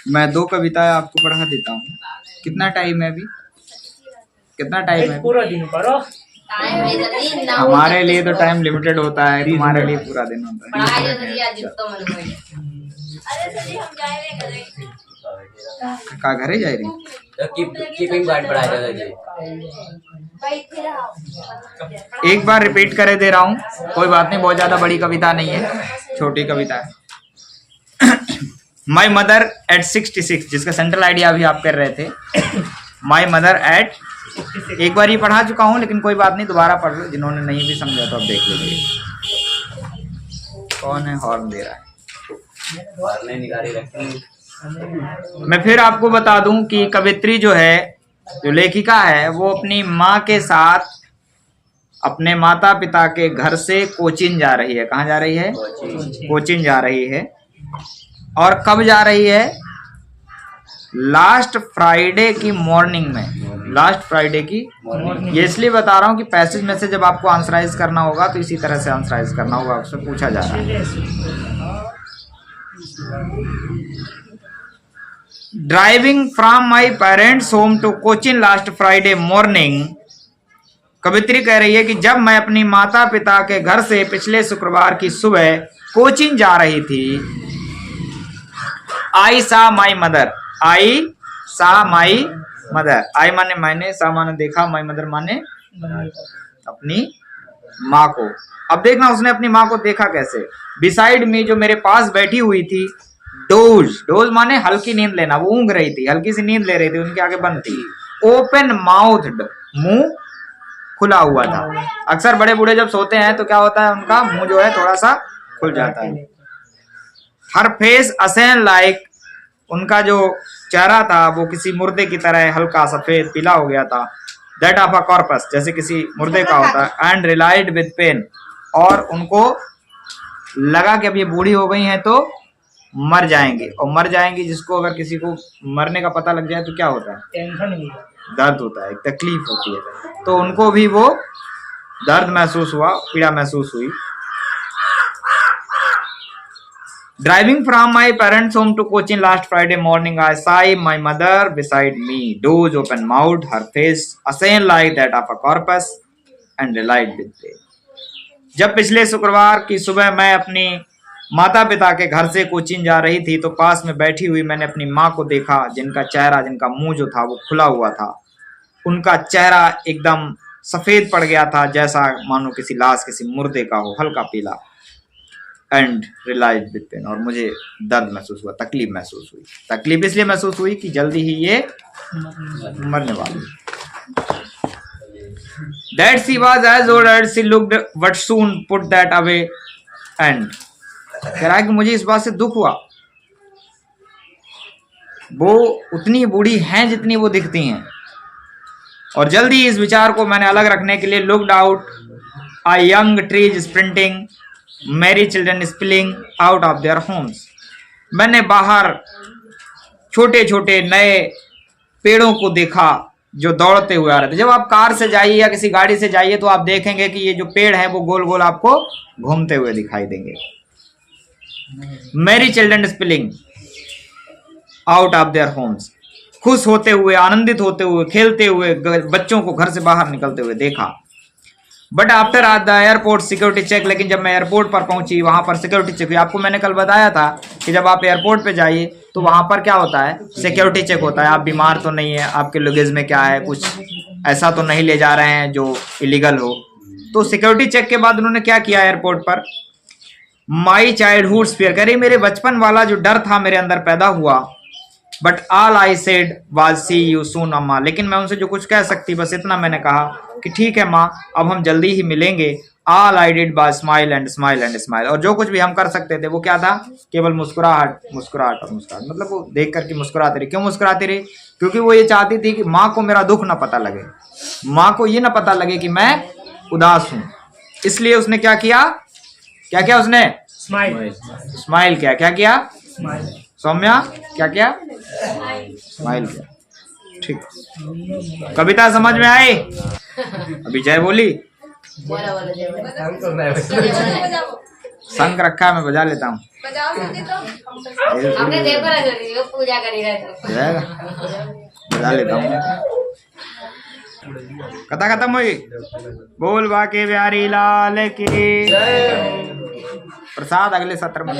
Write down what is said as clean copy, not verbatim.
मैं 2 कविताएं आपको पढ़ा देता हूँ। कितना टाइम है अभी? कितना टाइम है? पूरा दिन पढ़ो। हमारे लिए तो टाइम लिमिटेड होता है, तुम्हारे लिए पूरा दिन होता है। का घरे जा रही? कीपिंग गार्ड पढ़ाया जाता जी। एक बार रिपीट करे दे रहा हूँ, कोई बात नहीं, बहुत ज्यादा बड़ी कविता नहीं है, छोटी कविता है। माई मदर एट 66, जिसका सेंट्रल आइडिया अभी आप कर रहे थे। माई मदर एट, एक बार ही पढ़ा चुका हूँ, लेकिन कोई बात नहीं, दोबारा पढ़ लो। जिन्होंने नहीं भी समझा तो अब देख लीजिए। कौन है हॉर्न दे रहा है? मैं फिर आपको बता दूं कि कवित्री जो है, जो लेखिका है, वो अपनी माँ के साथ अपने माता पिता के घर से कोचीन जा रही है। कहाँ जा रही है? कोचीन जा रही है। और कब जा रही है? लास्ट फ्राइडे की मॉर्निंग में। लास्ट फ्राइडे की, ये इसलिए बता रहा हूँ कि पैसेज में से जब आपको आंसराइज करना होगा तो इसी तरह से आंसराइज करना होगा। उसमें पूछा जा रहा है। Driving from my parents home to Cochin last Friday morning. कवित्री कह रही है कि जब मैं अपनी माता पिता के घर से पिछले शुक्रवार की सुबह कोचीन जा रही थी, आई सा माई मदर। आई सा माई मदर। आई माने मैंने, सा माने देखा, माई मदर माने अपनी माँ को। अब देखना उसने अपनी माँ को देखा कैसे। बिसाइड मी, जो मेरे पास बैठी हुई थी। डोज, डोज माने हल्की नींद लेना, वो ऊँघ रही थी, हल्की सी नींद ले रही थी, उनकी आंखें बंद थी। ओपन माउथड, मुंह खुला हुआ था। अक्सर बड़े बूढ़े जब सोते हैं तो क्या होता है, उनका मुंह जो है थोड़ा सा खुल जाता है। हर फेस असेन लाइक, उनका जो चेहरा था वो किसी मुर्दे की तरह हल्का सफेद पीला हो गया था। दैट ऑफ अ कॉर्पस, जैसे किसी मुर्दे का होता है। एंड रिलाइड विद पेन, और उनको लगा कि अब ये बूढ़ी हो गई हैं तो मर जाएंगे। और मर जाएंगी, जिसको अगर किसी को मरने का पता लग जाए तो क्या होता है? टेंशन, दर्द होता है, तकलीफ होती है। तो उनको भी वो दर्द महसूस हुआ, पीड़ा महसूस हुई। Driving from my parents home to Cochin last Friday morning, I saw my mother beside me. Doze open mouth, her face ashen like that of a corpse and realised with pain. जब पिछले शुक्रवार की सुबह मैं अपनी माता पिता के घर से कोचीन जा रही थी, तो पास में बैठी हुई मैंने अपनी माँ को देखा, जिनका चेहरा, जिनका मुंह जो था वो खुला हुआ था। उनका चेहरा एकदम सफेद पड़ गया था, जैसा मानो किसी लाश, किसी मुर्दे का हो, हल्का पीला। एंड रिलाइज विद पेन, और मुझे दर्द महसूस हुआ, तकलीफ महसूस हुई। तकलीफ इसलिए महसूस हुई कि जल्दी ही ये मरने वाली। That she was as old as she looked, but soon put that away and कह रहा है कि मुझे इस बात से दुख हुआ, वो उतनी बूढ़ी हैं जितनी वो दिखती हैं। और जल्दी इस विचार को मैंने अलग रखने के लिए looked out a young trees sprinting, Mary children spilling out of their homes. मैंने बाहर छोटे छोटे नए पेड़ों को देखा जो दौड़ते हुए आ रहे थे। जब आप कार से जाइए या किसी गाड़ी से जाइए तो आप देखेंगे कि ये जो पेड़ हैं वो गोल गोल आपको घूमते हुए दिखाई देंगे। Mary children spilling out of their homes, खुश होते हुए, आनंदित होते हुए, खेलते हुए बच्चों को घर से बाहर निकलते हुए देखा। But after at the airport security check, लेकिन जब मैं एयरपोर्ट पर पहुंची, वहां पर सिक्योरिटी चेक हुई। आपको मैंने कल बताया था कि जब आप एयरपोर्ट पे जाइए तो वहां पर क्या होता है, सिक्योरिटी चेक होता है। आप बीमार तो नहीं है, आपके लगेज में क्या है, कुछ ऐसा तो नहीं ले जा रहे हैं जो इलीगल हो। तो सिक्योरिटी चेक के बाद उन्होंने क्या किया एयरपोर्ट पर, माई चाइल्डहुड फियर, कह रही मेरे बचपन वाला जो डर था मेरे अंदर पैदा हुआ। But all I said was see you soon Amma, लेकिन मैं उनसे जो कुछ कह सकती बस इतना मैंने कहा कि ठीक है माँ, अब हम जल्दी ही मिलेंगे। All I did was smile and smile and smile, और जो कुछ भी हम कर सकते थे वो क्या था, केवल मुस्कुराहट, मुस्कुराहट और मुस्कुराहट। मतलब वो देख करके मुस्कुराती रही। क्यों मुस्कुराती रही? क्योंकि वो ये चाहती थी कि माँ को मेरा दुख ना पता लगे, माँ को ये ना पता लगे कि मैं उदास हूं। इसलिए उसने क्या किया, क्या किया उसने? स्माइल। स्माइल किया। क्या किया? स्माइल। सौम्या क्या किया? स्माइल किया। ठीक, कविता समझ में आई? अभी जय बोली। शंख रखा है, मैं बजा लेता हूँ। हमने देखो ना जो वो पूजा करी रहे तो जाएगा, बजा लेता हूँ। कथा खत्म हुई। बोल बाके बिहारी लाल की। प्रसाद अगले सत्र में।